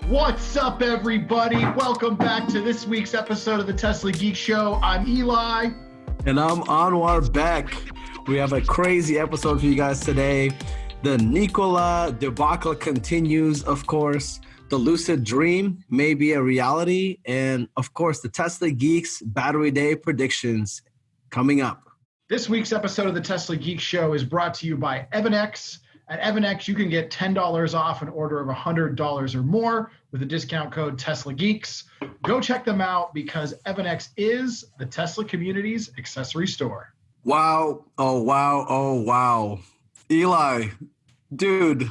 What's up, everybody? Welcome back to this week's episode of the Tesla Geek Show. I'm Eli. And I'm Anwar Beck. We have a crazy episode for you guys today. The Nikola debacle continues, of course. The Lucid dream may be a reality. And, of course, the Tesla Geeks Battery Day predictions coming up. This week's episode of the Tesla Geek Show is brought to you by Evanex. At Evanex, you can get $10 off an order of $100 or more with the discount code TeslaGeeks. Go check them out because Evanex is the Tesla community's accessory store. Wow. Oh, wow. Oh, wow. Eli, dude,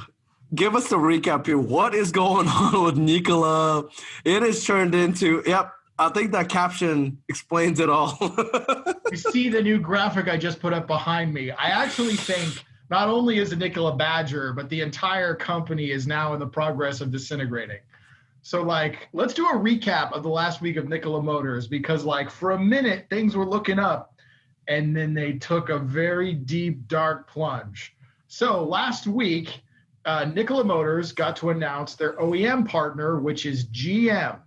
give us a recap here. What is going on with Nikola? It has turned into, I think that caption explains it all. You see the new graphic I just put up behind me. I actually think not only is the Nikola Badger, but the entire company is now in the progress of disintegrating. So, let's do a recap of the last week of Nikola Motors because, for a minute, things were looking up, and then they took a very deep, dark plunge. So, last week, Nikola Motors got to announce their OEM partner, which is GM.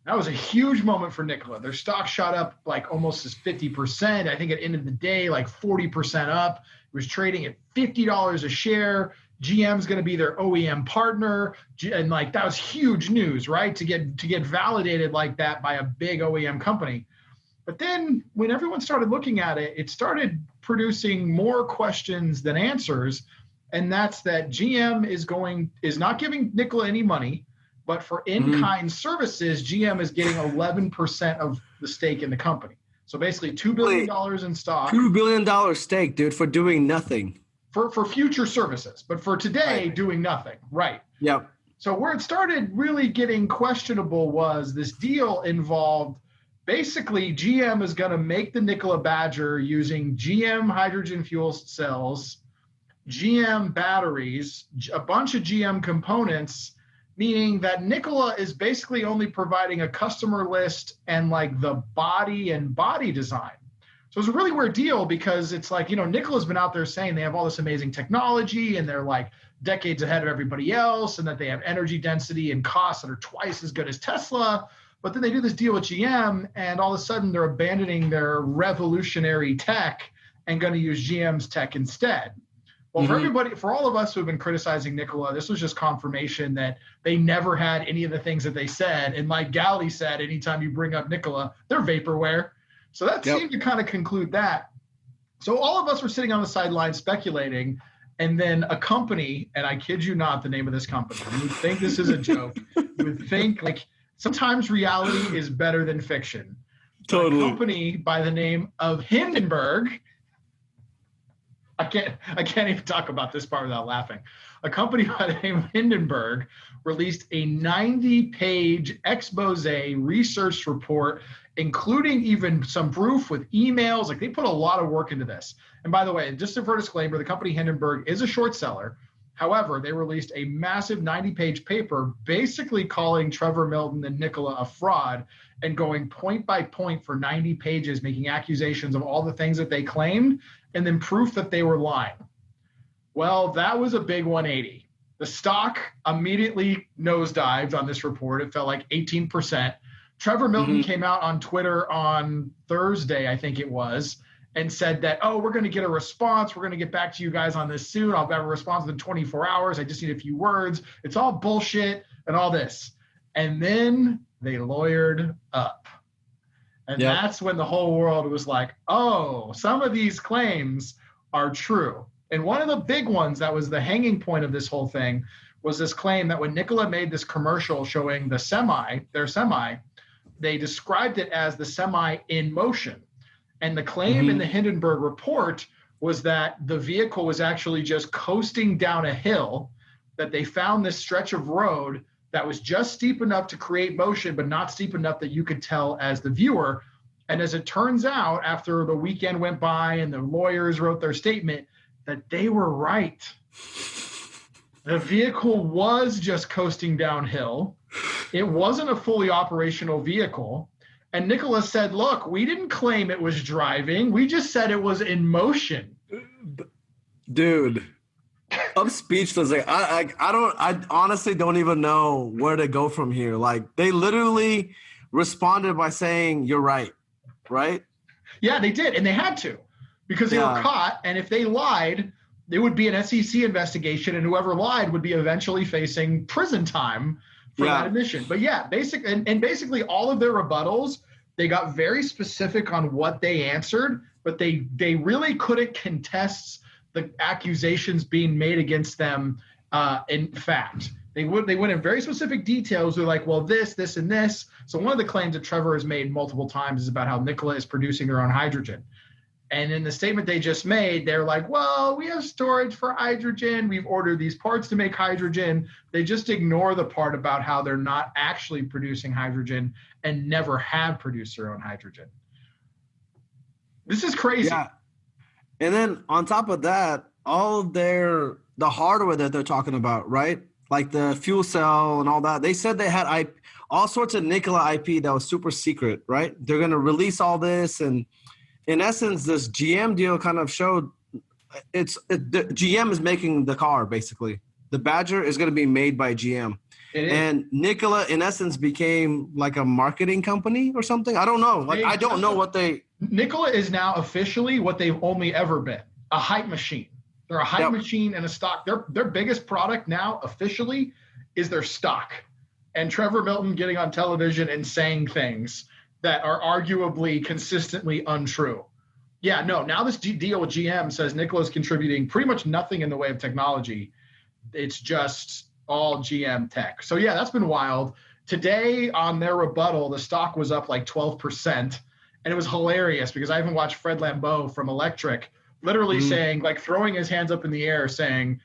That was a huge moment for Nikola. Their stock shot up almost as 50%. I think at the end of the day, 40% up. It was trading at $50 a share. GM's going to be their OEM partner. And that was huge news, right? To get validated like that by a big OEM company. But then when everyone started looking at it, it started producing more questions than answers. And that's that GM is not giving Nikola any money. But for in-kind services, GM is getting 11% of the stake in the company. So basically $2 billion in stock. $2 billion stake, dude, for doing nothing. For future services. But for today, doing nothing. Right. Yep. So where it started really getting questionable was this deal involved basically GM is going to make the Nikola Badger using GM hydrogen fuel cells, GM batteries, a bunch of GM components, meaning that Nikola is basically only providing a customer list and the body and body design. So it's a really weird deal because it's Nikola's been out there saying they have all this amazing technology and they're decades ahead of everybody else and that they have energy density and costs that are twice as good as Tesla. But then they do this deal with GM and all of a sudden they're abandoning their revolutionary tech and going to use GM's tech instead. Well, for all of us who have been criticizing Nikola, this was just confirmation that they never had any of the things that they said. And like Gally said, anytime you bring up Nikola, they're vaporware. So that seemed to kind of conclude that. So all of us were sitting on the sidelines speculating. And then a company, and I kid you not, the name of this company, you would think this is a joke. You would think sometimes reality is better than fiction. Totally. A company by the name of Hindenburg. I can't even talk about this part without laughing. A company by the name of Hindenburg released a 90-page expose research report, including even some proof with emails. They put a lot of work into this. And by the way, just for disclaimer, the company Hindenburg is a short seller. However, they released a massive 90-page paper basically calling Trevor Milton and Nikola a fraud and going point by point for 90 pages, making accusations of all the things that they claimed and then proof that they were lying. Well, that was a big 180. The stock immediately nosedived on this report. It fell 18%. Trevor Milton came out on Twitter on Thursday, I think it was, and said that, we're going to get a response. We're going to get back to you guys on this soon. I'll have a response within 24 hours. I just need a few words. It's all bullshit and all this. And then they lawyered up. And that's when the whole world was some of these claims are true. And one of the big ones that was the hanging point of this whole thing was this claim that when Nikola made this commercial showing their semi, they described it as the semi in motion. And the claim in the Hindenburg report was that the vehicle was actually just coasting down a hill, that they found this stretch of road that was just steep enough to create motion, but not steep enough that you could tell as the viewer. And as it turns out, after the weekend went by and the lawyers wrote their statement, that they were right. The vehicle was just coasting downhill. It wasn't a fully operational vehicle. And Nikola said, look, we didn't claim it was driving. We just said it was in motion. Dude, I'm speechless. Like I honestly don't even know where to go from here. Like they literally responded by saying, "You're right," right? Yeah, they did, and they had to because they were caught. And if they lied, it would be an SEC investigation, and whoever lied would be eventually facing prison time for that admission. But yeah, basically all of their rebuttals, they got very specific on what they answered, but they really couldn't contest the accusations being made against them in fact. They went in very specific details. They're like, well, this, and this. So one of the claims that Trevor has made multiple times is about how Nikola is producing their own hydrogen. And in the statement they just made, they're like, well, we have storage for hydrogen. We've ordered these parts to make hydrogen. They just ignore the part about how they're not actually producing hydrogen and never have produced their own hydrogen. This is crazy. Yeah. And then on top of that, all of the hardware that they're talking about, right? Like the fuel cell and all that. They said they had all sorts of Nikola IP that was super secret, right? They're going to release all this. And in essence, this GM deal kind of showed the GM is making the car, basically. The Badger is going to be made by GM. And Nikola, in essence, became like a marketing company or something. I don't know. Like, I don't know what they... Nikola is now officially what they've only ever been, a hype machine. They're a hype machine and a stock. Their biggest product now officially is their stock. And Trevor Milton getting on television and saying things that are arguably consistently untrue. Yeah, no, now this deal with GM says Nikola's contributing pretty much nothing in the way of technology. It's just all GM tech. So yeah, that's been wild. Today on their rebuttal, the stock was up like 12%. And it was hilarious because I even watched Fred Lambeau from Electric literally saying, like throwing his hands up in the air saying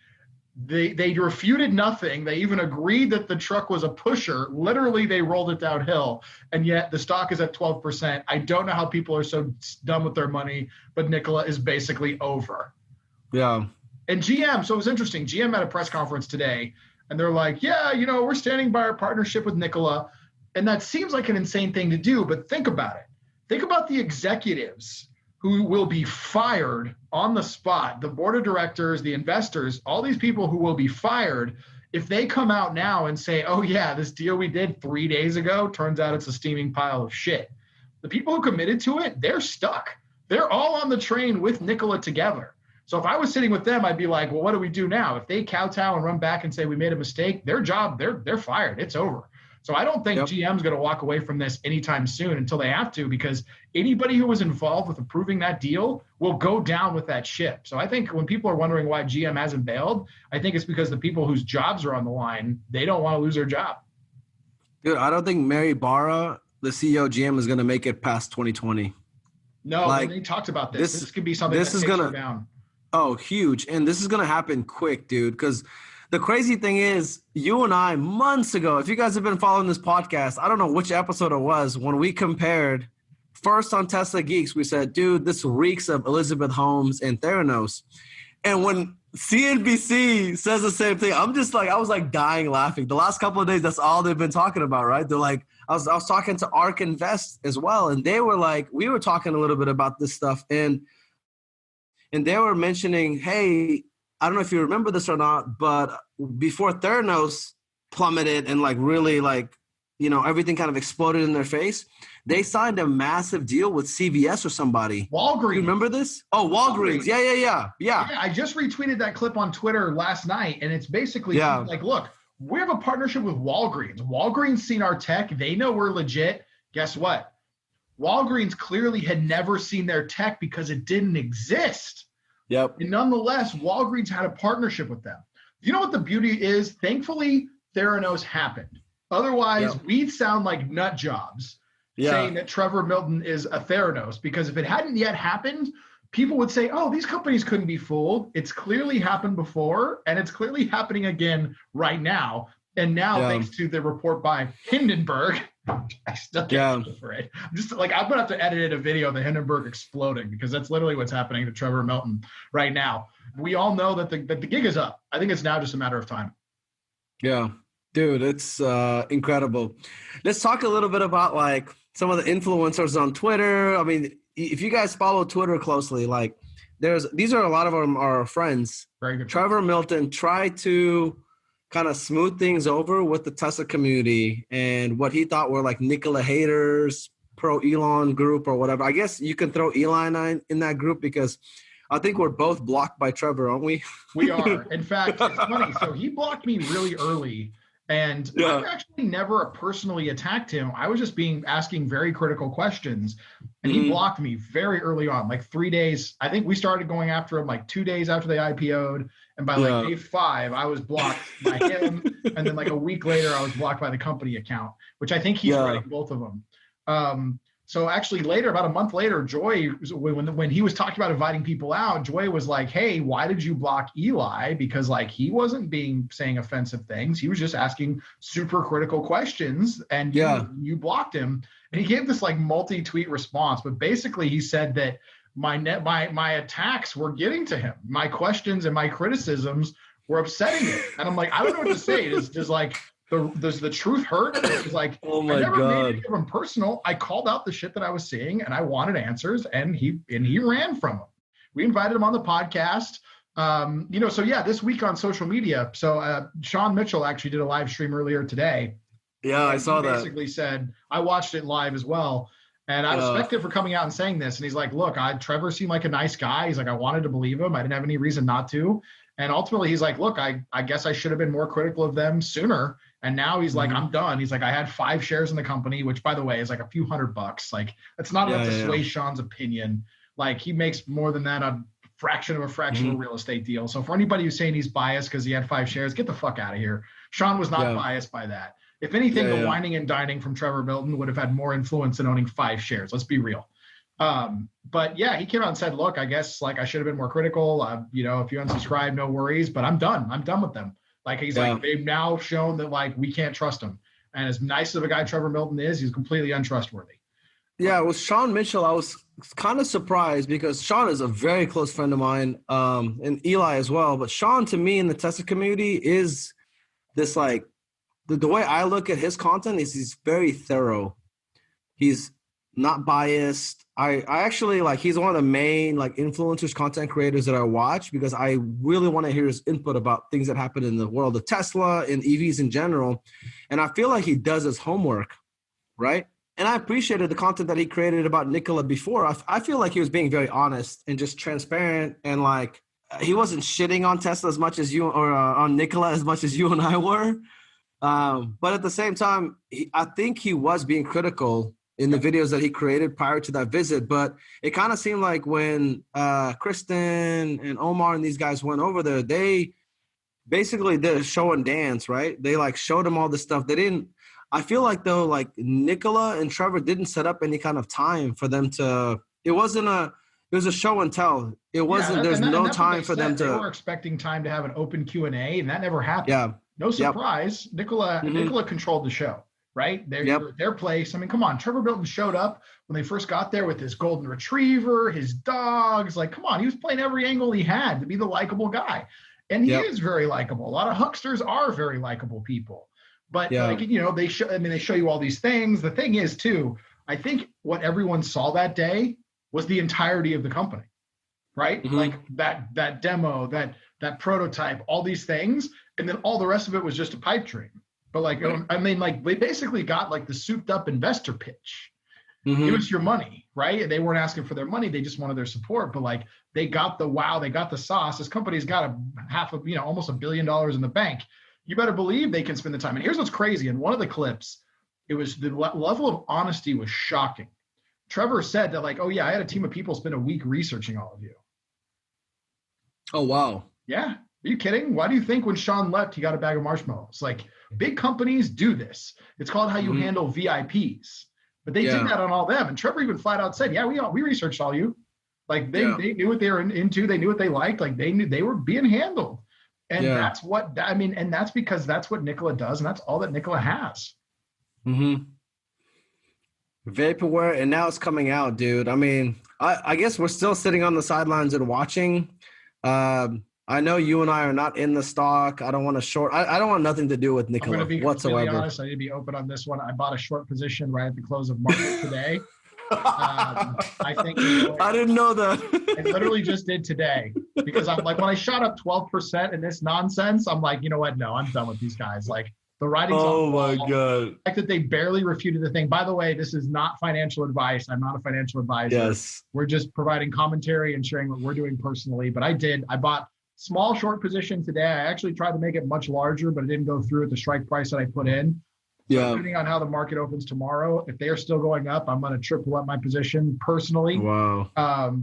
they refuted nothing. They even agreed that the truck was a pusher. Literally, they rolled it downhill. And yet the stock is at 12%. I don't know how people are so done with their money, but Nikola is basically over. Yeah. And GM, so it was interesting. GM had a press conference today, and they're like, yeah, we're standing by our partnership with Nikola. And that seems like an insane thing to do, but think about it. Think about the executives who will be fired on the spot, the board of directors, the investors, all these people who will be fired if they come out now and say, oh yeah, this deal we did 3 days ago, turns out it's a steaming pile of shit. The people who committed to it, they're stuck. They're all on the train with Nikola together. So if I was sitting with them, I'd be like, well, what do we do now? If they kowtow and run back and say we made a mistake, their job, they're fired. It's over. So I don't think GM's going to walk away from this anytime soon until they have to, because anybody who was involved with approving that deal will go down with that ship. So I think when people are wondering why GM hasn't bailed, I think it's because the people whose jobs are on the line, they don't want to lose their job. Dude, I don't think Mary Barra, the CEO of GM, is going to make it past 2020. No, like, they talked about this. This could be something that takes her down. Oh, huge. And this is going to happen quick, dude, because the crazy thing is, you and I, months ago, if you guys have been following this podcast, I don't know which episode it was, when we compared first on Tesla Geeks, we said, dude, this reeks of Elizabeth Holmes and Theranos. And when CNBC says the same thing, I'm just like, I was like dying laughing. The last couple of days, that's all they've been talking about, right? They're like, I was talking to ARK Invest as well, and they were like, we were talking a little bit about this stuff, and they were mentioning, hey, I don't know if you remember this or not, but before Theranos plummeted and like really like, everything kind of exploded in their face, they signed a massive deal with CVS or somebody. Walgreens. You remember this? Oh, Walgreens. Yeah. I just retweeted that clip on Twitter last night, and it's basically like, look, we have a partnership with Walgreens. Walgreens seen our tech. They know we're legit. Guess what? Walgreens clearly had never seen their tech because it didn't exist. Yep. And nonetheless, Walgreens had a partnership with them. You know what the beauty is? Thankfully, Theranos happened. Otherwise, we'd sound like nut jobs saying that Trevor Milton is a Theranos, because if it hadn't yet happened, people would say, oh, these companies couldn't be fooled. It's clearly happened before, and it's clearly happening again right now. And now, thanks to the report by Hindenburg, I still can't for it. I'm just like, I'm gonna have to edit in a video of the Hindenburg exploding, because that's literally what's happening to Trevor Milton right now. We all know that the gig is up. I think it's now just a matter of time. Yeah, dude, it's incredible. Let's talk a little bit about like some of the influencers on Twitter. I mean, if you guys follow Twitter closely, like these are a lot of our friends. Very good. Trevor Milton tried to kind of smooth things over with the Tesla community and what he thought were like Nikola haters, pro Elon group or whatever. I guess you can throw Elon in that group because I think we're both blocked by Trevor, aren't we? We are. In fact, it's funny. So he blocked me really early. And I actually never personally attacked him. I was just asking very critical questions. And he blocked me very early on, like 3 days. I think we started going after him like 2 days after they IPO'd. And by like day 5, I was blocked by him. And then like a week later, I was blocked by the company account, which I think he's running both of them. So actually later, about a month later, Joy, when he was talking about inviting people out, Joy was like, hey, why did you block Eli? Because like he wasn't saying offensive things. He was just asking super critical questions and you blocked him. And he gave this like multi-tweet response. But basically he said that my attacks were getting to him. My questions and my criticisms were upsetting him. And I'm like, I don't know what to say. Does like, does the truth hurt? It's like, oh my I never God. made it of him personal. I called out the shit that I was seeing and I wanted answers and he ran from them. We invited him on the podcast. So yeah, this week on social media. So Sean Mitchell actually did a live stream earlier today. Yeah, I saw that. Basically said, I watched it live as well. And I respect him for coming out and saying this. And he's like, look, Trevor seemed like a nice guy. He's like, I wanted to believe him. I didn't have any reason not to. And ultimately he's like, look, I guess I should have been more critical of them sooner. And now he's like, I'm done. He's like, I had 5 shares in the company, which by the way is like a few $100. Like it's not enough to sway Sean's opinion. Like he makes more than that a fraction of a real estate deal. So for anybody who's saying he's biased because he had 5 shares, get the fuck out of here. Sean was not biased by that. If anything, the whining and dining from Trevor Milton would have had more influence than owning 5 shares. Let's be real. But yeah, he came out and said, look, I guess like I should have been more critical. If you unsubscribe, no worries, but I'm done. I'm done with them. Like he's like, they've now shown that like we can't trust him. And as nice of a guy Trevor Milton is, he's completely untrustworthy. Yeah, with Sean Mitchell, I was kind of surprised because Sean is a very close friend of mine, and Eli as well. But Sean, to me, in the Tesla community, is this like the way I look at his content is he's very thorough. He's not biased. I actually like he's one of the main like influencers, content creators that I watch because I really want to hear his input about things that happen in the world of Tesla and EVs in general. And I feel like he does his homework, right? And I appreciated the content that he created about Nikola before. I feel like he was being very honest and just transparent and like he wasn't shitting on Tesla as much as you or on Nikola as much as you and I were. But at the same time, I think he was being critical in the videos that he created prior to that visit. But it kind of seemed like when Kristen and Omar and these guys went over there, they basically did a show and dance, right? They like showed him all this stuff. They didn't, I feel like though, like Nikola and Trevor didn't set up any kind of time for them to, it was a show and tell. It wasn't, there's no time for them to. They were expecting time to have an open Q&A and that never happened. Yeah. No surprise. Yep. Nikola controlled the show. Right? Their place. I mean, come on. Trevor Milton showed up when they first got there with his golden retriever, his dogs. Like, come on. He was playing every angle he had to be the likable guy. And he is very likable. A lot of hucksters are very likable people. But, they show you all these things. The thing is, too, I think what everyone saw that day was the entirety of the company. Right? Mm-hmm. Like that demo, that prototype, all these things. And then all the rest of it was just a pipe dream. But like, I mean, like they basically got like the souped up investor pitch. Mm-hmm. Give us your money, right? They weren't asking for their money. They just wanted their support. But like they got the wow, they got the sauce. This company's got almost $1 billion in the bank. You better believe they can spend the time. And here's what's crazy. In one of the clips, it was the level of honesty was shocking. Trevor said that like, oh yeah, I had a team of people spend a week researching all of you. Oh, wow. Yeah. Are you kidding? Why do you think when Sean left, he got a bag of marshmallows? Like, big companies do this. It's called how you handle VIPs. But they did that on all them. And Trevor even flat out said, yeah, we researched all you. Like, they knew what they were into. They knew what they liked. Like, they knew they were being handled. And that's what, I mean, and that's because that's what Nikola does. And that's all that Nikola has. Mm-hmm. Vaporware. And now it's coming out, dude. I mean, I guess we're still sitting on the sidelines and watching. I know you and I are not in the stock. I don't want to short. I don't want nothing to do with Nikola whatsoever. To be honest, I need to be open on this one. I bought a short position right at the close of market today. I think I didn't know that. I literally just did today because I'm like, when I shot up 12% in this nonsense, I'm like, you know what? No, I'm done with these guys. Like the writing's on the wall. Oh my God. The fact that they barely refuted the thing. By the way, this is not financial advice. I'm not a financial advisor. Yes. We're just providing commentary and sharing what we're doing personally. But I bought small short position today. I actually tried to make it much larger, but it didn't go through at the strike price that I put in. So Yeah. depending on how the market opens tomorrow, if they are still going up, I'm going to triple up my position personally. Wow.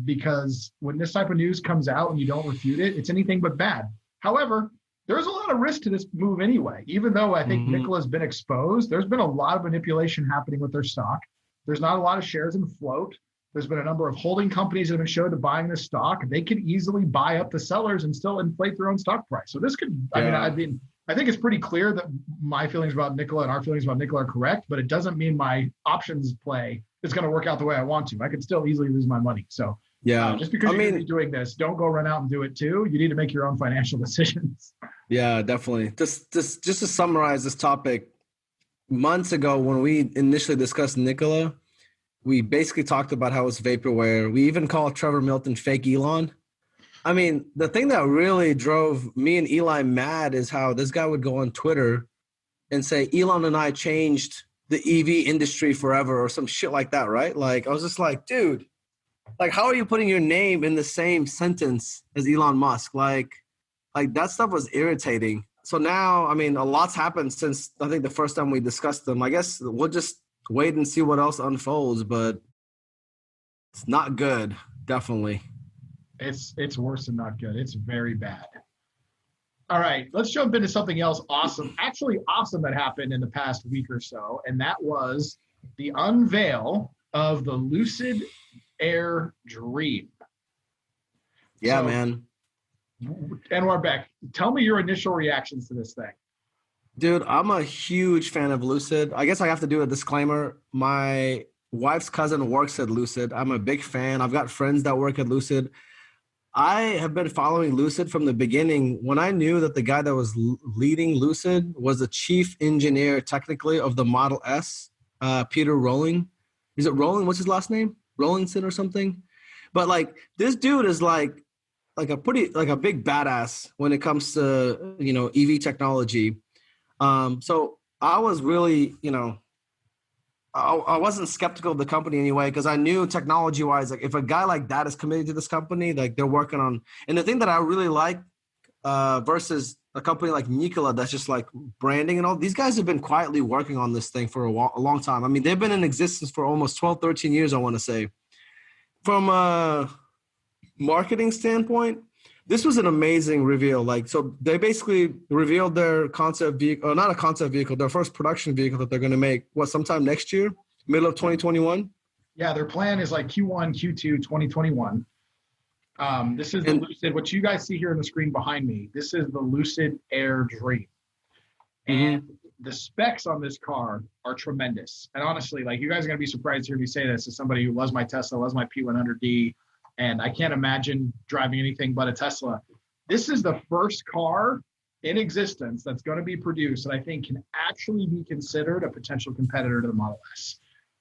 Because when this type of news comes out and you don't refute it, it's anything but bad. However, there's a lot of risk to this move anyway. Even though I think Nikola's been exposed, there's been a lot of manipulation happening with their stock. There's not a lot of shares in float. There's been a number of holding companies that have been shown to buying this stock. They could easily buy up the sellers and still inflate their own stock price. So this could, I think it's pretty clear that my feelings about Nikola and our feelings about Nikola are correct, but it doesn't mean my options play is going to work out the way I want to. I could still easily lose my money. So just because you're going to be doing this, don't go run out and do it too. You need to make your own financial decisions. Yeah, definitely. Just to summarize this topic, months ago when we initially discussed Nikola, we basically talked about how it's vaporware. We even called Trevor Milton fake Elon. I mean, the thing that really drove me and Eli mad is how this guy would go on Twitter and say, Elon and I changed the EV industry forever or some shit like that, right? Like, I was just like, dude, like, how are you putting your name in the same sentence as Elon Musk? Like that stuff was irritating. So now, I mean, a lot's happened since I think the first time we discussed them. I guess we'll just wait and see what else unfolds, but it's not good, definitely. It's worse than not good. It's very bad. All right, let's jump into something else awesome, actually awesome that happened in the past week or so, and that was the unveil of the Lucid Air Dream. Yeah, man. Anwar Beck, tell me your initial reactions to this thing. Dude, I'm a huge fan of Lucid. I guess I have to do a disclaimer. My wife's cousin works at Lucid. I'm a big fan. I've got friends that work at Lucid. I have been following Lucid from the beginning. When I knew that the guy that was leading Lucid was the chief engineer, technically, of the Model S, Peter Rolling. Is it Rolling? What's his last name? Rollingson or something? But like, this dude is like a big badass when it comes to, EV technology. So I was really, I wasn't skeptical of the company anyway, because I knew technology wise, like if a guy like that is committed to this company, like they're working on, and the thing that I really like versus a company like Nikola that's just like branding and all, these guys have been quietly working on this thing for a long time. I mean, they've been in existence for almost 12, 13 years, I want to say. From a marketing standpoint, this was an amazing reveal. Like, so they basically revealed their concept vehicle, or not a concept vehicle, their first production vehicle that they're going to make, sometime next year, middle of 2021? Yeah, their plan is like Q1, Q2, 2021. This is the Lucid, what you guys see here on the screen behind me. This is the Lucid Air Dream. And the specs on this car are tremendous. And honestly, like, you guys are going to be surprised to hear me say this as somebody who loves my Tesla, loves my P100D, and I can't imagine driving anything but a Tesla. This is the first car in existence that's going to be produced that I think can actually be considered a potential competitor to the Model S.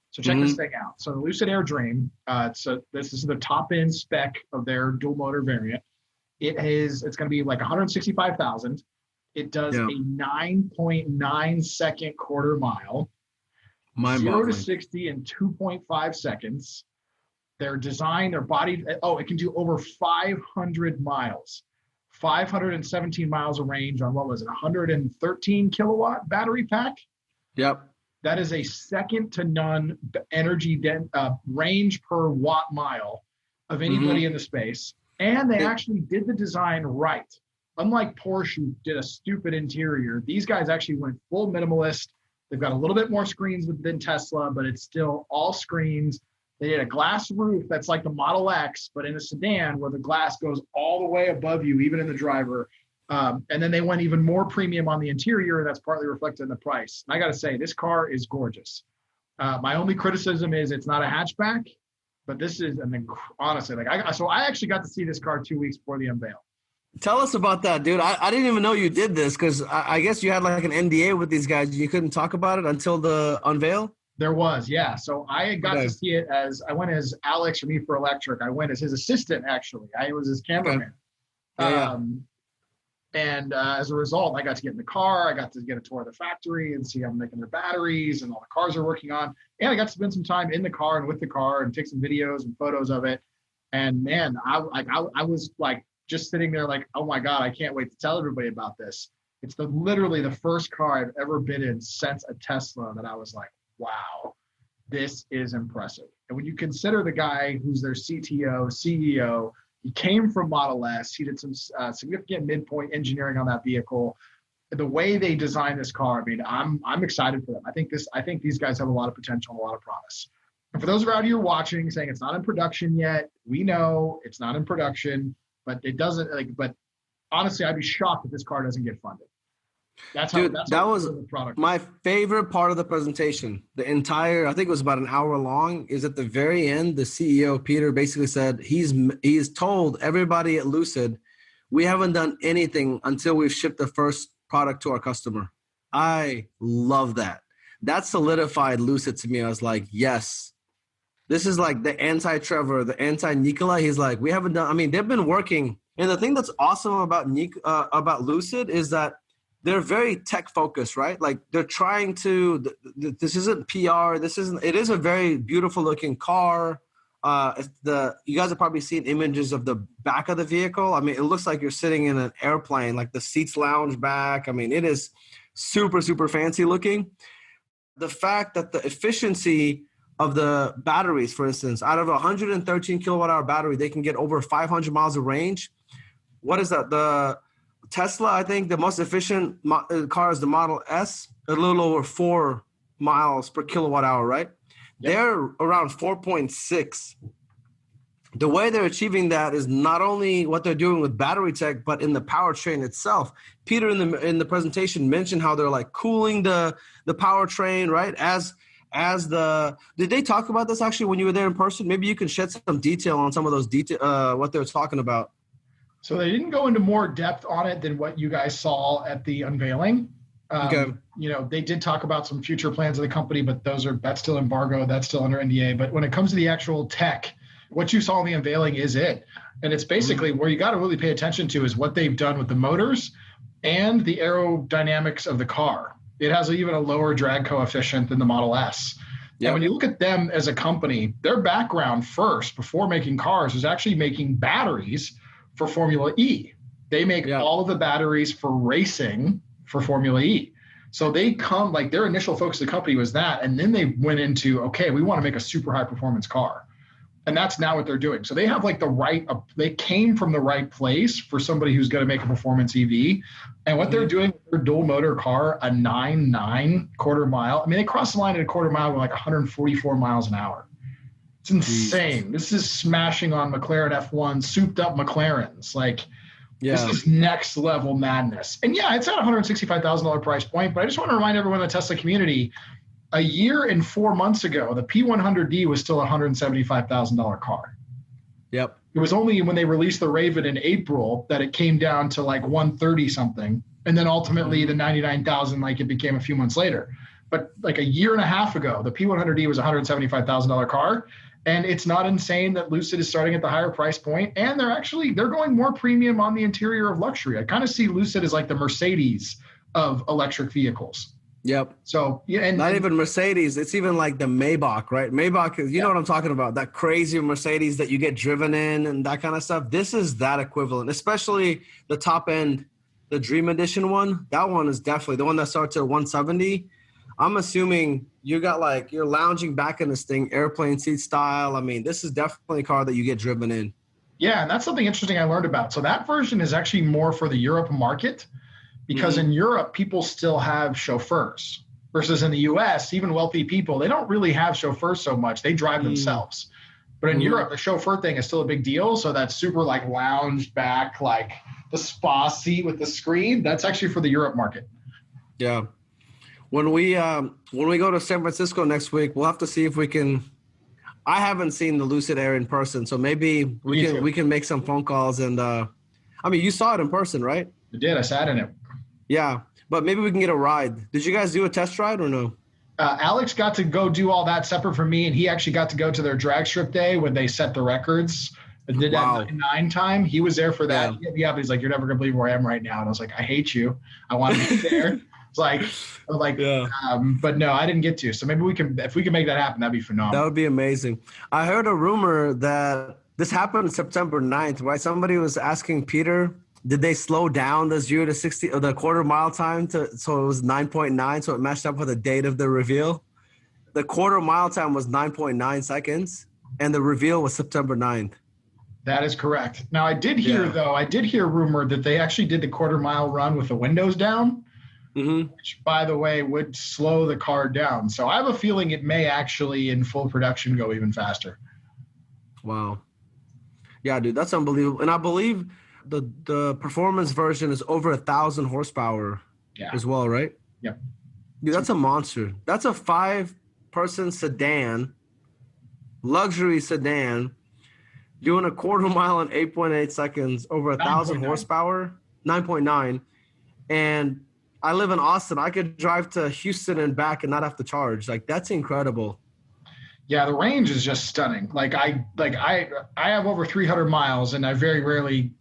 So check this thing out. So the Lucid Air Dream, this is the top end spec of their dual motor variant. It's going to be like 165,000. It does a 9.9 second quarter mile, 0 to 60 in 2.5 seconds. Their design, their body, it can do over 500 miles, 517 miles of range on, 113 kilowatt battery pack? Yep. That is a second to none energy range per watt mile of anybody in the space. And they actually did the design right. Unlike Porsche, who did a stupid interior, these guys actually went full minimalist. They've got a little bit more screens than Tesla, but it's still all screens. They did a glass roof that's like the Model X, but in a sedan where the glass goes all the way above you, even in the driver. And then they went even more premium on the interior, and that's partly reflected in the price. And I got to say, this car is gorgeous. My only criticism is it's not a hatchback, but this is honestly, I actually got to see this car 2 weeks before the unveil. Tell us about that, dude. I didn't even know you did this, because I guess you had like an NDA with these guys. You couldn't talk about it until the unveil? There was, yeah. So I got to see it I went as Alex from E for Electric. I went as his assistant, actually. I was his cameraman. Okay. Yeah. And as a result, I got to get in the car. I got to get a tour of the factory and see how I'm making their batteries and all the cars they're working on. And I got to spend some time in the car and with the car and take some videos and photos of it. And man, I was like just sitting there like, oh my God, I can't wait to tell everybody about this. It's literally the first car I've ever been in since a Tesla that I was like, wow, this is impressive. And when you consider the guy who's their CTO, CEO, he came from Model S. He did some significant midpoint engineering on that vehicle. The way they designed this car, I mean, I'm excited for them. I think these guys have a lot of potential and a lot of promise. And for those around you watching, saying it's not in production yet, we know it's not in production, but it doesn't but honestly, I'd be shocked if this car doesn't get funded. That was the product. My favorite part of the presentation. The entire, I think it was about an hour long, is at the very end, the CEO, Peter, basically said he's told everybody at Lucid, we haven't done anything until we've shipped the first product to our customer. I love that. That solidified Lucid to me. I was like, yes, this is like the anti-Trevor, the anti-Nikola. He's like, we haven't done, I mean, they've been working. And the thing that's awesome about Lucid is that they're very tech focused, right? Like they're trying to, this isn't PR. It is a very beautiful looking car. You guys have probably seen images of the back of the vehicle. I mean, it looks like you're sitting in an airplane, like the seats lounge back. I mean, it is super, super fancy looking. The fact that the efficiency of the batteries, for instance, out of a 113 kilowatt hour battery, they can get over 500 miles of range. What is that? The Tesla, I think the most efficient car is the Model S, a little over 4 miles per kilowatt hour, right? Yep. They're around 4.6. The way they're achieving that is not only what they're doing with battery tech, but in the powertrain itself. Peter in the presentation mentioned how they're like cooling the powertrain, right? Did they talk about this actually when you were there in person? Maybe you can shed some detail on some of those what they're talking about. So they didn't go into more depth on it than what you guys saw at the unveiling. Okay. They did talk about some future plans of the company, but that's still embargo, that's still under NDA. But when it comes to the actual tech, what you saw in the unveiling is it. And it's basically where you got to really pay attention to is what they've done with the motors and the aerodynamics of the car. It has even a lower drag coefficient than the Model S. Yeah. And when you look at them as a company, their background first, before making cars, is actually making batteries for Formula E. They make all of the batteries for racing for Formula E. So they come, like their initial focus of the company was that, and then they went into, okay, we want to make a super high performance car. And that's now what they're doing. So they have like they came from the right place for somebody who's going to make a performance EV. And what they're doing with their dual motor car, a 9.9 quarter mile. I mean, they crossed the line at a quarter mile with like 144 miles an hour. It's insane. Jesus. This is smashing on McLaren F1, souped up McLarens. This is next level madness. And yeah, it's at $165,000 price point, but I just want to remind everyone in the Tesla community, a year and 4 months ago, the P100D was still a $175,000 car. Yep. It was only when they released the Raven in April that it came down to like 130 something. And then ultimately the 99,000, like it became a few months later. But like a year and a half ago, the P100D was a $175,000 car. And it's not insane that Lucid is starting at the higher price point. And they're going more premium on the interior of luxury. I kind of see Lucid as like the Mercedes of electric vehicles. Yep. So yeah, and not even Mercedes. It's even like the Maybach, right? Maybach is, you know what I'm talking about? That crazy Mercedes that you get driven in and that kind of stuff. This is that equivalent, especially the top end, the Dream Edition one. That one is definitely the one that starts at 170. I'm assuming you're lounging back in this thing, airplane seat style. I mean, this is definitely a car that you get driven in. Yeah, and that's something interesting I learned about. So that version is actually more for the Europe market, because in Europe, people still have chauffeurs versus in the US, even wealthy people, they don't really have chauffeurs so much. They drive themselves. But in Europe, the chauffeur thing is still a big deal. So that super like lounge back, like the spa seat with the screen, that's actually for the Europe market. Yeah. When we go to San Francisco next week, we'll have to see if we can. I haven't seen the Lucid Air in person, so maybe we can make some phone calls. And I mean, you saw it in person, right? I did. I sat in it. Yeah, but maybe we can get a ride. Did you guys do a test ride or no? Alex got to go do all that separate from me, and he actually got to go to their drag strip day when they set the records. And did that 9 time. He was there for that. Yeah, but he's like, "You're never gonna believe where I am right now." And I was like, "I hate you. I want to be there." It's like, but no, I didn't get to. So maybe if we can make that happen, that'd be phenomenal. That would be amazing. I heard a rumor that this happened September 9th, right? Somebody was asking Peter, did they slow down the 0 to 60 or the quarter mile time so it was 9.9, so it matched up with the date of the reveal? The quarter mile time was 9.9 seconds, and the reveal was September 9th. That is correct. Now, I did hear rumor that they actually did the quarter mile run with the windows down, which, by the way, would slow the car down. So I have a feeling it may actually, in full production, go even faster. Wow. Yeah, dude, that's unbelievable. And I believe the performance version is over 1,000 horsepower as well, right? Yep. Dude, that's a monster. That's a 5-person sedan, luxury sedan, doing a quarter mile in 8.8 seconds, over 1,000 horsepower, 9.9. And I live in Austin. I could drive to Houston and back and not have to charge. Like, that's incredible. Yeah, the range is just stunning. I have over 300 miles, and I very rarely,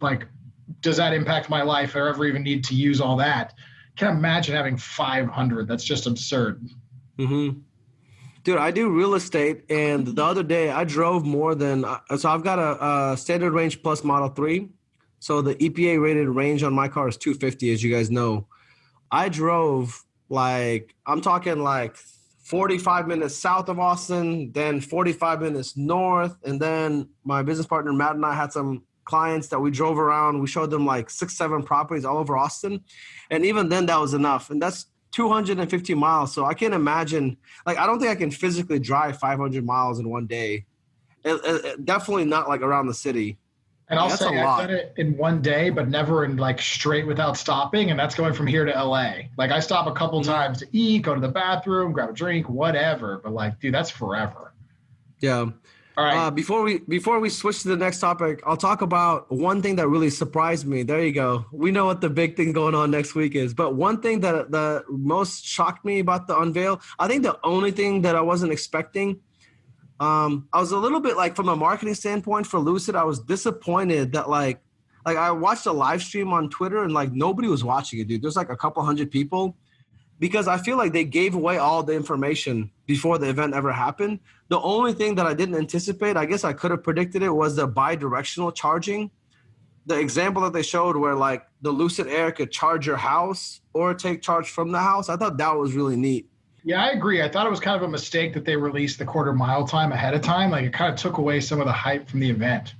does that impact my life or ever even need to use all that? Can't imagine having 500. That's just absurd. Mm-hmm. Dude, I do real estate, and the other day I drove more than so I've got a standard range plus Model 3. So the EPA rated range on my car is 250, as you guys know. I drove I'm talking 45 minutes south of Austin, then 45 minutes north, and then my business partner Matt and I had some clients that we drove around. We showed them 6-7 properties all over Austin, and even then that was enough. And that's 250 miles. So I can't imagine, I don't think I can physically drive 500 miles in one day. Definitely not around the city. And I'll say I've done it in one day, but never in straight without stopping. And that's going from here to LA. I stop a couple times to eat, go to the bathroom, grab a drink, whatever. But dude, that's forever. Yeah. All right. Before we switch to the next topic, I'll talk about one thing that really surprised me. There you go. We know what the big thing going on next week is. But one thing that the most shocked me about the unveil, I think the only thing that I wasn't expecting, I was a little bit from a marketing standpoint for Lucid, I was disappointed that I watched a live stream on Twitter and nobody was watching it, dude. There's a couple hundred people, because I feel like they gave away all the information before the event ever happened. The only thing that I didn't anticipate, I guess I could have predicted it, was the bi-directional charging. The example that they showed where the Lucid Air could charge your house or take charge from the house. I thought that was really neat. Yeah, I agree. I thought it was kind of a mistake that they released the quarter mile time ahead of time. It kind of took away some of the hype from the event.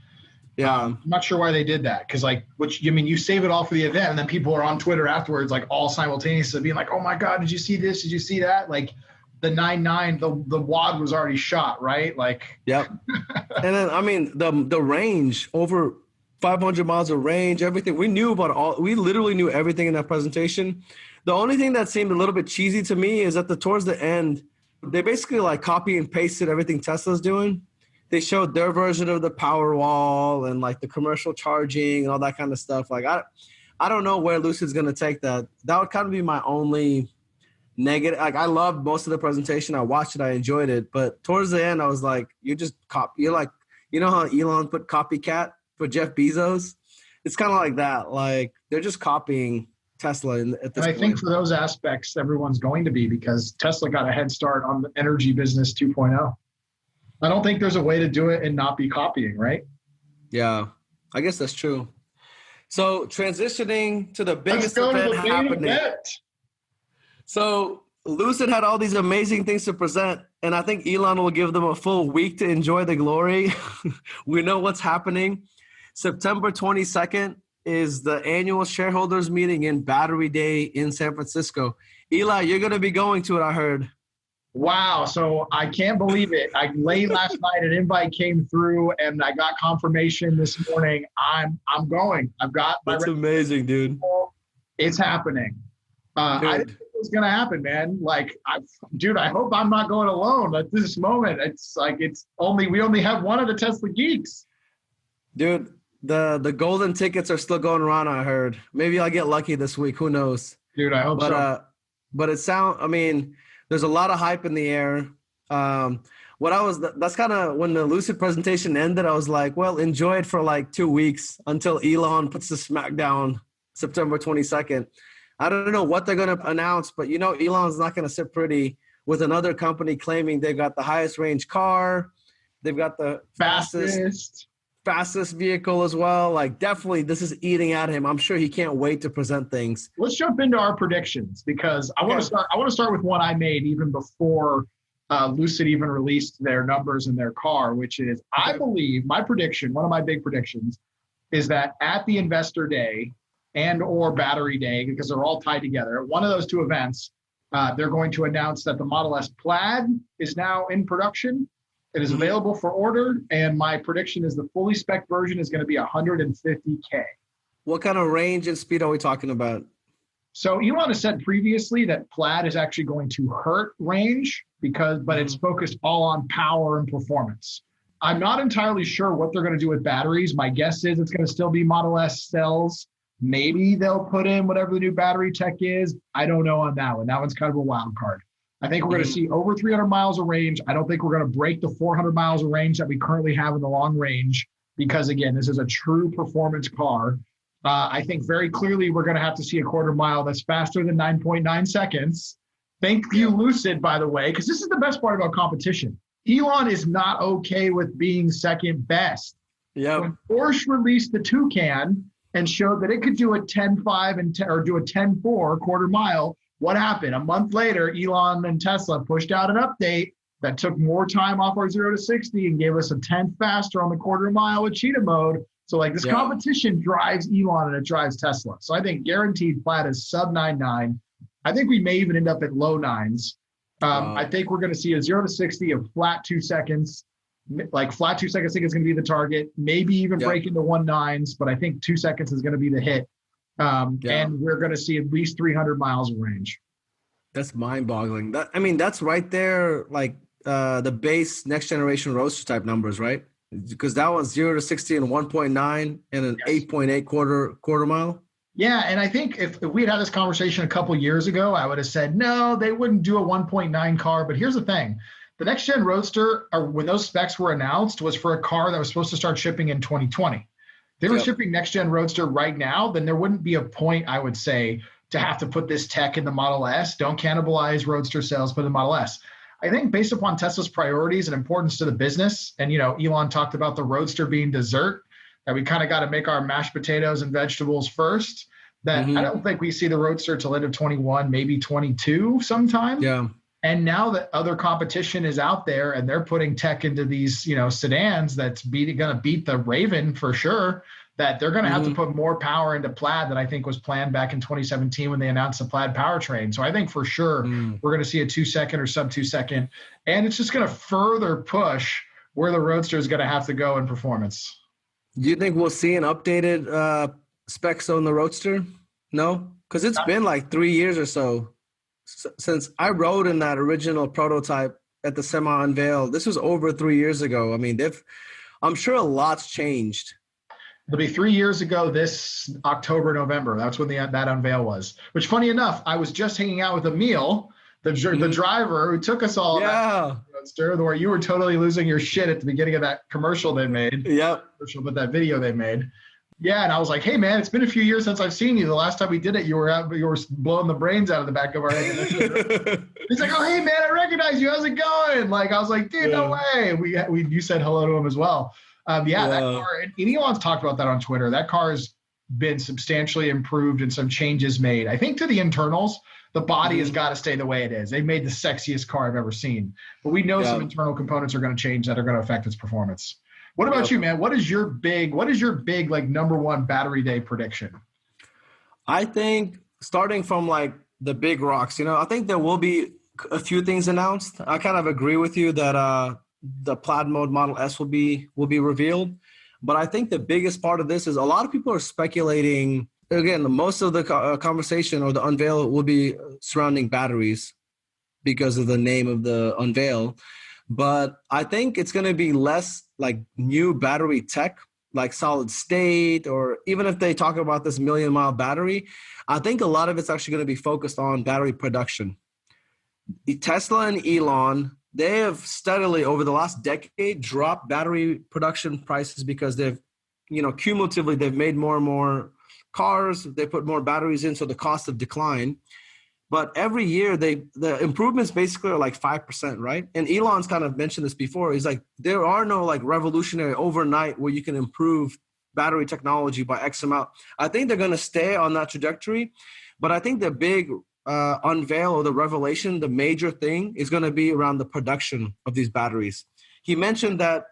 Yeah. I'm not sure why they did that. Because you save it all for the event, and then people are on Twitter afterwards, all simultaneously being like, "Oh my God, did you see this? Did you see that?" The 9.9, the wad was already shot, right? Yep. And then the range, over 500 miles of range, everything we knew about we literally knew everything in that presentation. The only thing that seemed a little bit cheesy to me is that towards the end, they basically copy and pasted everything Tesla's doing. They showed their version of the power wall and the commercial charging and all that kind of stuff. I don't know where Lucid's going to take that. That would kind of be my only negative. I loved most of the presentation. I watched it. I enjoyed it. But towards the end, I was you just you're you know how Elon put copycat for Jeff Bezos? It's kind of like that. They're just copying Tesla at this point. I think for those aspects, everyone's going to be, because Tesla got a head start on the energy business 2.0. I don't think there's a way to do it and not be copying, right? Yeah, I guess that's true. So transitioning to the biggest event happening. So Lucid had all these amazing things to present, and I think Elon will give them a full week to enjoy the glory. We know what's happening. September 22nd is the annual shareholders meeting in Battery Day in San Francisco. Eli, you're going to be going to it, I heard. Wow. So I can't believe it. Late last night, an invite came through, and I got confirmation this morning. I'm going. I've got my. That's amazing, dude. It's happening. I didn't think it was going to happen, man. I hope I'm not going alone at this moment. It's we only have one of the Tesla geeks. Dude, the golden tickets are still going around, I heard. Maybe I'll get lucky this week. Who knows? Dude, I hope so. But There's a lot of hype in the air. That's kind of when the Lucid presentation ended, I was like, well, enjoy it for like 2 weeks until Elon puts the smackdown September 22nd. I don't know what they're going to announce, but Elon's not going to sit pretty with another company claiming they've got the highest range car. They've got the fastest vehicle as well. Like, definitely this is eating at him. I'm sure he can't wait to present things. Let's jump into our predictions, because I want to start with one I made even before Lucid even released their numbers in their car, which is, I believe my prediction, one of my big predictions, is that at the Investor Day and or Battery Day, because they're all tied together, at one of those two events, they're going to announce that the Model S Plaid is now in production. It is available for order, and my prediction is the fully spec version is going to be $150K. What kind of range and speed are we talking about? So Elon has said previously that Plaid is actually going to hurt range but it's focused all on power and performance. I'm not entirely sure what they're going to do with batteries. My guess is it's going to still be Model S cells. Maybe they'll put in whatever the new battery tech is. I don't know on that one. That one's kind of a wild card. I think we're going to see over 300 miles of range. I don't think we're going to break the 400 miles of range that we currently have in the long range, because again, this is a true performance car. I think very clearly we're going to have to see a quarter mile that's faster than 9.9 seconds. Thank you, Lucid, by the way, because this is the best part about competition. Elon is not okay with being second best. Yeah. When Porsche released the Toucan and showed that it could do a 10.5 or do a 10.4 quarter mile, what happened? A month later, Elon and Tesla pushed out an update that took more time off our 0 to 60 and gave us a 10th faster on the quarter mile with cheetah mode. So like this competition drives Elon and it drives Tesla. So I think guaranteed Plaid is sub 9.9. I think we may even end up at low nines. I think we're going to see a 0 to 60 of flat 2 seconds. Like flat 2 seconds, I think is going to be the target. Maybe even break into 1.9s, but I think 2 seconds is going to be the hit. And we're going to see at least 300 miles of range. That's mind-boggling. That's right there, like the base next generation Roadster type numbers, right? Because that was 0 to 60 in 1.9 and an 8.8 quarter mile. Yeah, and I think if we had this conversation a couple years ago, I would have said, no, they wouldn't do a 1.9 car. But here's the thing. The next-gen Roadster, when those specs were announced, was for a car that was supposed to start shipping in 2020. If they were shipping next-gen Roadster right now, then there wouldn't be a point, I would say, to have to put this tech in the Model S. Don't cannibalize Roadster sales, put in the Model S. I think based upon Tesla's priorities and importance to the business, and Elon talked about the Roadster being dessert, that we kind of got to make our mashed potatoes and vegetables first, that I don't think we see the Roadster till end of 21, maybe 22 sometime. Yeah. And now that other competition is out there and they're putting tech into these, sedans that's going to beat the Raven for sure, that they're going to have to put more power into Plaid than I think was planned back in 2017 when they announced the Plaid powertrain. So I think for sure we're going to see a 2 second or sub 2 second. And it's just going to further push where the Roadster is going to have to go in performance. Do you think we'll see an updated specs on the Roadster? No? Because it's been like 3 years or so since I rode in that original prototype at the Semi Unveil. This was over 3 years ago. I mean, I'm sure a lot's changed. It'll be 3 years ago this October, November. That's when that unveil was. Which, funny enough, I was just hanging out with Emil, the driver who took us all. Yeah. Where you were totally losing your shit at the beginning of that commercial they made. Yep. But that video they made. Yeah, and I was like, hey, man, it's been a few years since I've seen you. The last time we did it, you were blowing the brains out of the back of our head. He's like, oh, hey, man, I recognize you. How's it going? Like, I was like, dude, no way. You said hello to him as well. That car, and Elon's talked about that on Twitter. That car has been substantially improved and some changes made. I think to the internals, the body has got to stay the way it is. They made the sexiest car I've ever seen. But we know some internal components are going to change that are going to affect its performance. What about you, man? What is your big like number one Battery Day prediction? I think starting from like the big rocks, I think there will be a few things announced. I kind of agree with you that the Plaid mode Model S will be revealed. But I think the biggest part of this is a lot of people are speculating. Again, most of the conversation or the unveil will be surrounding batteries because of the name of the unveil. But I think it's going to be less like new battery tech, like solid state, or even if they talk about this 1 million mile battery, I think a lot of it's actually going to be focused on battery production. Tesla and Elon, they have steadily over the last decade dropped battery production prices because they've, cumulatively they've made more and more cars. They put more batteries in, so the costs have declined. But every year the improvements basically are like 5%, right? And Elon's kind of mentioned this before. He's like, there are no like revolutionary overnight where you can improve battery technology by X amount. I think they're going to stay on that trajectory. But I think the big unveil or the revelation, the major thing is going to be around the production of these batteries. He mentioned that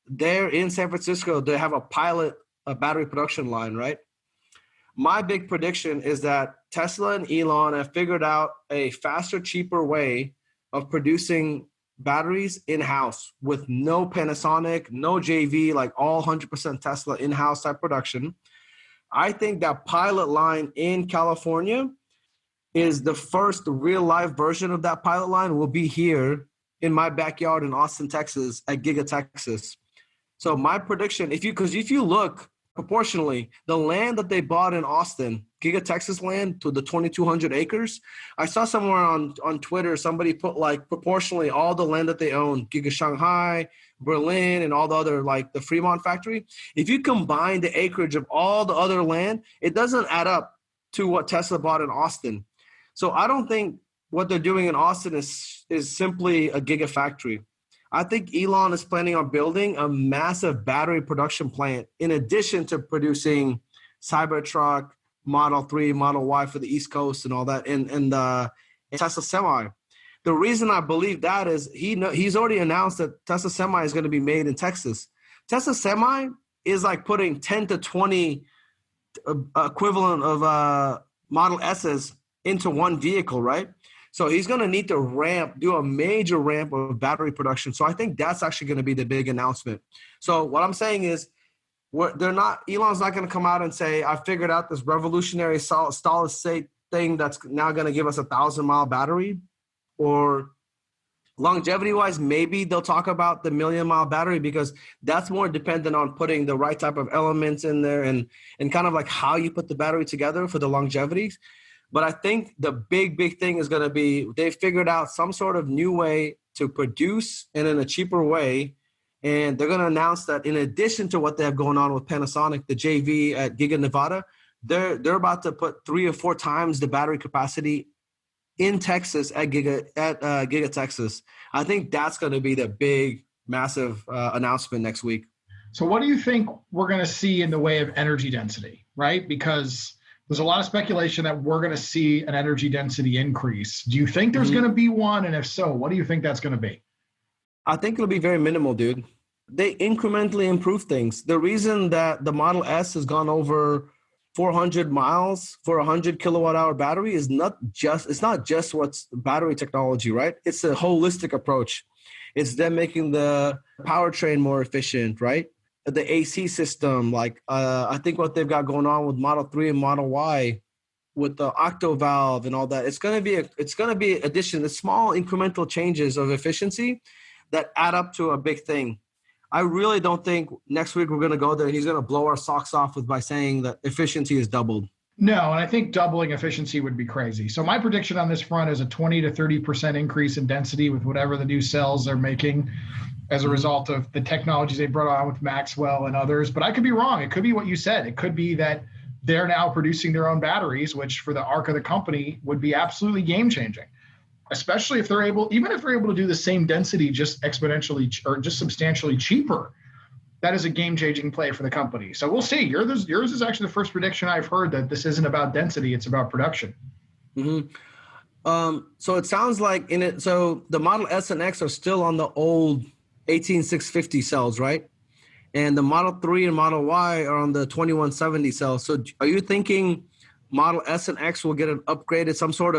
there in San Francisco, they have a battery production line, right? My big prediction is that Tesla and Elon have figured out a faster, cheaper way of producing batteries in-house with no Panasonic, no JV, like all 100% Tesla in-house type production. I think that pilot line in California is the first real life version of that pilot line will be here in my backyard in Austin, Texas at Giga Texas. So my prediction, if you look proportionally, the land that they bought in Austin, Giga Texas land to the 2,200 acres, I saw somewhere on Twitter, somebody put like proportionally all the land that they own, Giga Shanghai, Berlin, and all the other, like the Fremont factory. If you combine the acreage of all the other land, it doesn't add up to what Tesla bought in Austin. So I don't think what they're doing in Austin is simply a gigafactory. I think Elon is planning on building a massive battery production plant in addition to producing Cybertruck, Model 3, Model Y for the East Coast and all that, and Tesla Semi. The reason I believe that is he's already announced that Tesla Semi is going to be made in Texas. Tesla Semi is like putting 10 to 20 equivalent of Model S's into one vehicle, right? So he's going to need to do a major ramp of battery production. So I think that's actually going to be the big announcement. So what I'm saying is, Elon's not going to come out and say, I figured out this revolutionary solid state thing that's now going to give us 1,000-mile battery. Or longevity wise, maybe they'll talk about the 1,000,000-mile battery because that's more dependent on putting the right type of elements in there and kind of like how you put the battery together for the longevity. But I think the big thing is going to be they figured out some sort of new way to produce and in a cheaper way. And they're going to announce that in addition to what they have going on with Panasonic, the JV at Giga Nevada, they're about to put 3 or 4 times the battery capacity in Texas at Giga Texas. I think that's going to be the big, massive announcement next week. So what do you think we're going to see in the way of energy density, right? Because there's a lot of speculation that we're going to see an energy density increase. Do you think there's going to be one? And if so, what do you think that's going to be? I think it'll be very minimal, dude. They incrementally improve things. The reason that the Model S has gone over 400 miles for a 100 kilowatt hour battery is not just what's battery technology, right? It's a holistic approach. It's them making the powertrain more efficient, right? The AC system, like I think what they've got going on with Model 3 and Model Y with the octo valve and all that, it's going to be addition, the small incremental changes of efficiency that add up to a big thing. I really don't think next week we're going to go there and he's going to blow our socks off by saying that efficiency is doubled. No, and I think doubling efficiency would be crazy. So my prediction on this front is a 20 to 30% increase in density with whatever the new cells they're making as a result of the technologies they brought on with Maxwell and others. But I could be wrong. It could be what you said. It could be that they're now producing their own batteries, which for the arc of the company would be absolutely game changing, especially if even if they're able to do the same density just exponentially or just substantially cheaper. That is a game-changing play for the company. So we'll see. Yours is actually the first prediction I've heard that this isn't about density; it's about production. Mm-hmm. So it sounds like so the Model S and X are still on the old 18650 cells, right? And the Model 3 and Model Y are on the 2170 cells. So are you thinking Model S and X will get an upgraded,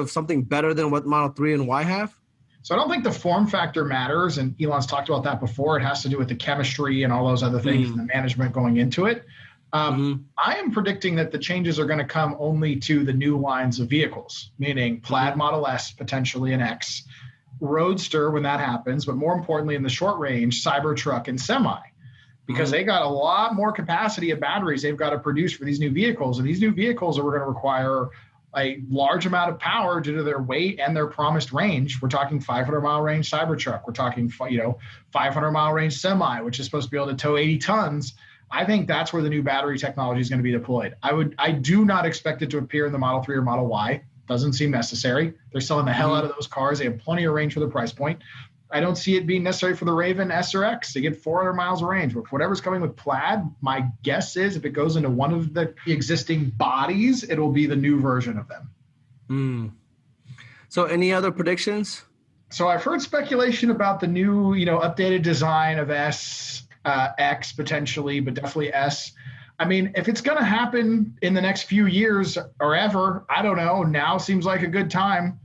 something better than what Model 3 and Y have? So I don't think the form factor matters, and Elon's talked about that before. It has to do with the chemistry and all those other things and the management going into it. I am predicting that the changes are going to come only to the new lines of vehicles, meaning Plaid Model S, potentially an X, Roadster when that happens, but more importantly in the short range, Cybertruck and Semi, because they got a lot more capacity of batteries they've got to produce for these new vehicles. And these new vehicles are going to require a large amount of power due to their weight and their promised range. We're talking 500-mile range Cybertruck. We're talking 500-mile range semi, which is supposed to be able to tow 80 tons. I think that's where the new battery technology is going to be deployed. I do not expect it to appear in the Model 3 or Model Y. Doesn't seem necessary. They're selling the hell out of those cars. They have plenty of range for the price point. I don't see it being necessary for the Raven S or X. They get 400 miles of range. But whatever's coming with Plaid, my guess is if it goes into one of the existing bodies, it'll be the new version of them. So any other predictions? So I've heard speculation about the new, updated design of S, X potentially, but definitely S. I mean, if it's going to happen in the next few years or ever, I don't know. Now seems like a good time.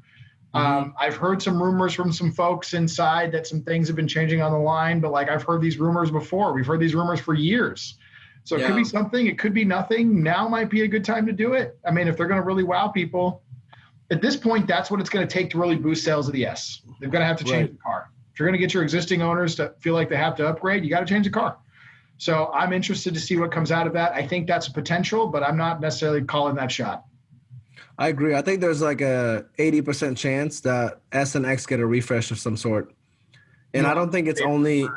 I've heard some rumors from some folks inside that some things have been changing on the line, but I've heard these rumors before. We've heard these rumors for years. So it could be something, it could be nothing. Now might be a good time to do it. I mean, if they're going to really wow people, at this point, that's what it's going to take to really boost sales of the S. They're going to have to change the car. If you're going to get your existing owners to feel like they have to upgrade, you got to change the car. So I'm interested to see what comes out of that. I think that's a potential, but I'm not necessarily calling that shot. I agree. I think there's a 80% chance that S and X get a refresh of some sort. And I don't think it's only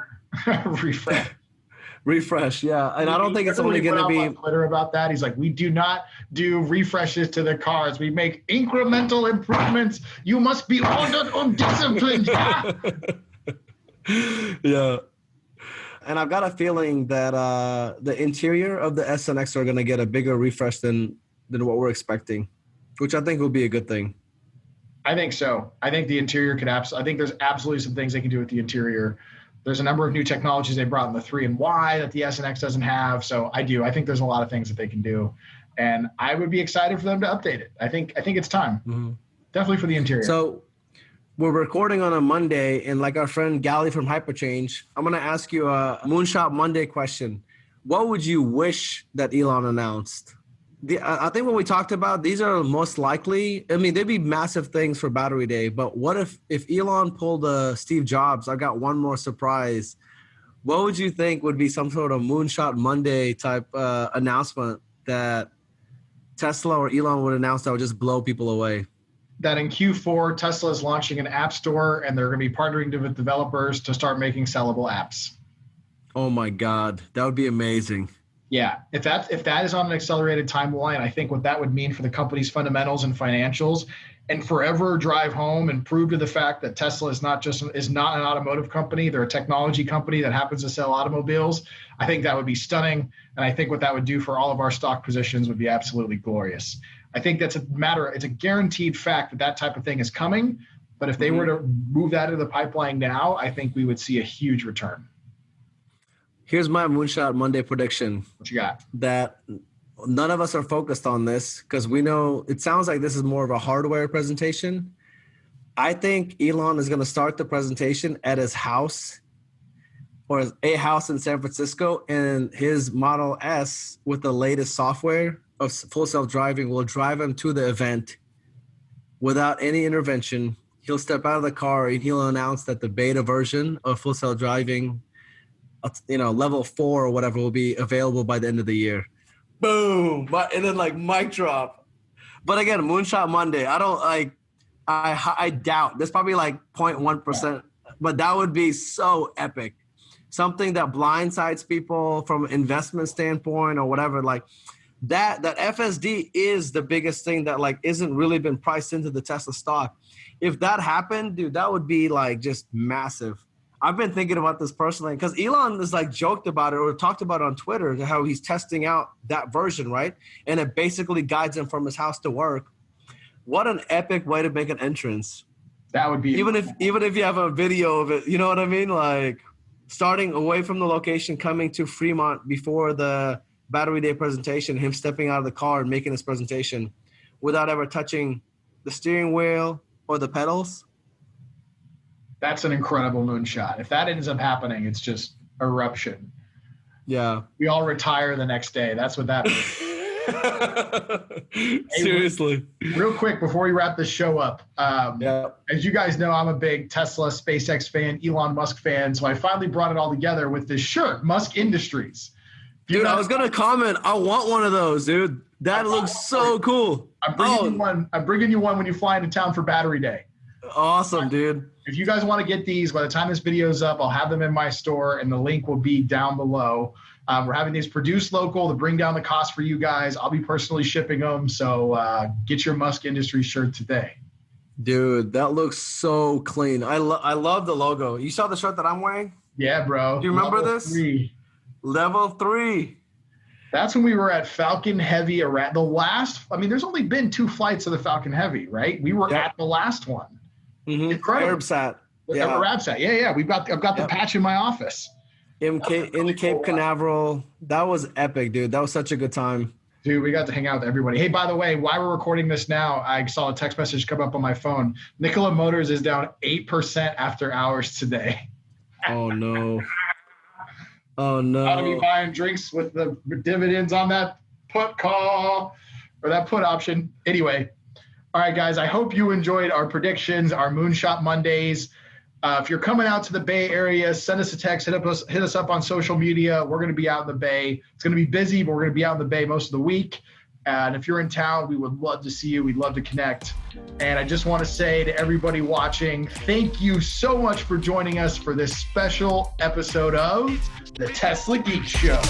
refresh. Yeah. And I don't think it's only going to be on Twitter about that. He's like, we do not do refreshes to the cars. We make incremental improvements. You must be ordered or disciplined. Yeah. And I've got a feeling that the interior of the S and X are going to get a bigger refresh than what we're expecting, which I think will be a good thing. I think so. I think the interior could I think there's absolutely some things they can do with the interior. There's a number of new technologies they brought in the 3 and Y that the S and X doesn't have. So I think there's a lot of things that they can do. And I would be excited for them to update it. I think it's time. Definitely for the interior. So we're recording on a Monday, and like our friend Gally from Hyperchange, I'm going to ask you a Moonshot Monday question. What would you wish that Elon announced? I think what we talked about, these are most likely, I mean, they'd be massive things for Battery Day, but what if Elon pulled a Steve Jobs, I got one more surprise, what would you think would be some sort of Moonshot Monday type announcement that Tesla or Elon would announce that would just blow people away? That in Q4, Tesla is launching an app store, and they're going to be partnering with developers to start making sellable apps. Oh my God, that would be amazing. Yeah, if that is on an accelerated timeline, I think what that would mean for the company's fundamentals and financials, and forever drive home and prove to the fact that Tesla is not an automotive company, they're a technology company that happens to sell automobiles. I think that would be stunning, and I think what that would do for all of our stock positions would be absolutely glorious. I think it's a guaranteed fact that type of thing is coming, but if they were to move that into the pipeline now, I think we would see a huge return. Here's my Moonshot Monday prediction. What you got? That none of us are focused on this because we know it sounds like this is more of a hardware presentation. I think Elon is going to start the presentation at his house or a house in San Francisco, and his Model S with the latest software of full self-driving will drive him to the event without any intervention. He'll step out of the car and he'll announce that the beta version of full self-driving, level 4 or whatever, will be available by the end of the year. Boom. And then mic drop. But again, Moonshot Monday, I doubt there's probably 0.1%, but that would be so epic. Something that blindsides people from an investment standpoint or whatever. That FSD is the biggest thing that isn't really been priced into the Tesla stock. If that happened, dude, that would be just massive. I've been thinking about this personally because Elon is joked about it or talked about it on Twitter, how he's testing out that version, right? And it basically guides him from his house to work. What an epic way to make an entrance. That would be even if you have a video of it, you know what I mean? Starting away from the location, coming to Fremont before the Battery Day presentation, him stepping out of the car and making his presentation without ever touching the steering wheel or the pedals. That's an incredible moonshot. If that ends up happening, it's just eruption. Yeah. We all retire the next day. That's what that is. Seriously. Real quick, before we wrap this show up, as you guys know, I'm a big Tesla, SpaceX fan, Elon Musk fan, so I finally brought it all together with this shirt, Musk Industries. Dude, I was going to comment. I want one of those, dude. That looks so cool. I'm bringing you one when you fly into town for Battery Day. Awesome, dude. If you guys want to get these, by the time this video is up, I'll have them in my store, and the link will be down below. We're having these produced local to bring down the cost for you guys. I'll be personally shipping them, so get your Musk Industries shirt today. Dude, that looks so clean. I love the logo. You saw the shirt that I'm wearing? Yeah, bro. Do you remember this? Level 3. That's when we were at Falcon Heavy. There's only been 2 flights of the Falcon Heavy, right? We were at the last one. Mm-hmm. Incredible. Arabsat. Yeah. Arabsat. Yeah. I've got the patch in my office. In Cape Canaveral. That was epic, dude. That was such a good time. Dude, we got to hang out with everybody. Hey, by the way, while we're recording this now, I saw a text message come up on my phone. Nikola Motors is down 8% after hours today. Oh, no. Oh, no. I'll be buying drinks with the dividends on that put call or that put option. Anyway, all right, guys, I hope you enjoyed our predictions, our Moonshot Mondays. If you're coming out to the Bay Area, send us a text, hit us up on social media. We're going to be out in the Bay. It's going to be busy, but we're going to be out in the Bay most of the week. And if you're in town, we would love to see you. We'd love to connect. And I just want to say to everybody watching, thank you so much for joining us for this special episode of the Tesla Geek Show.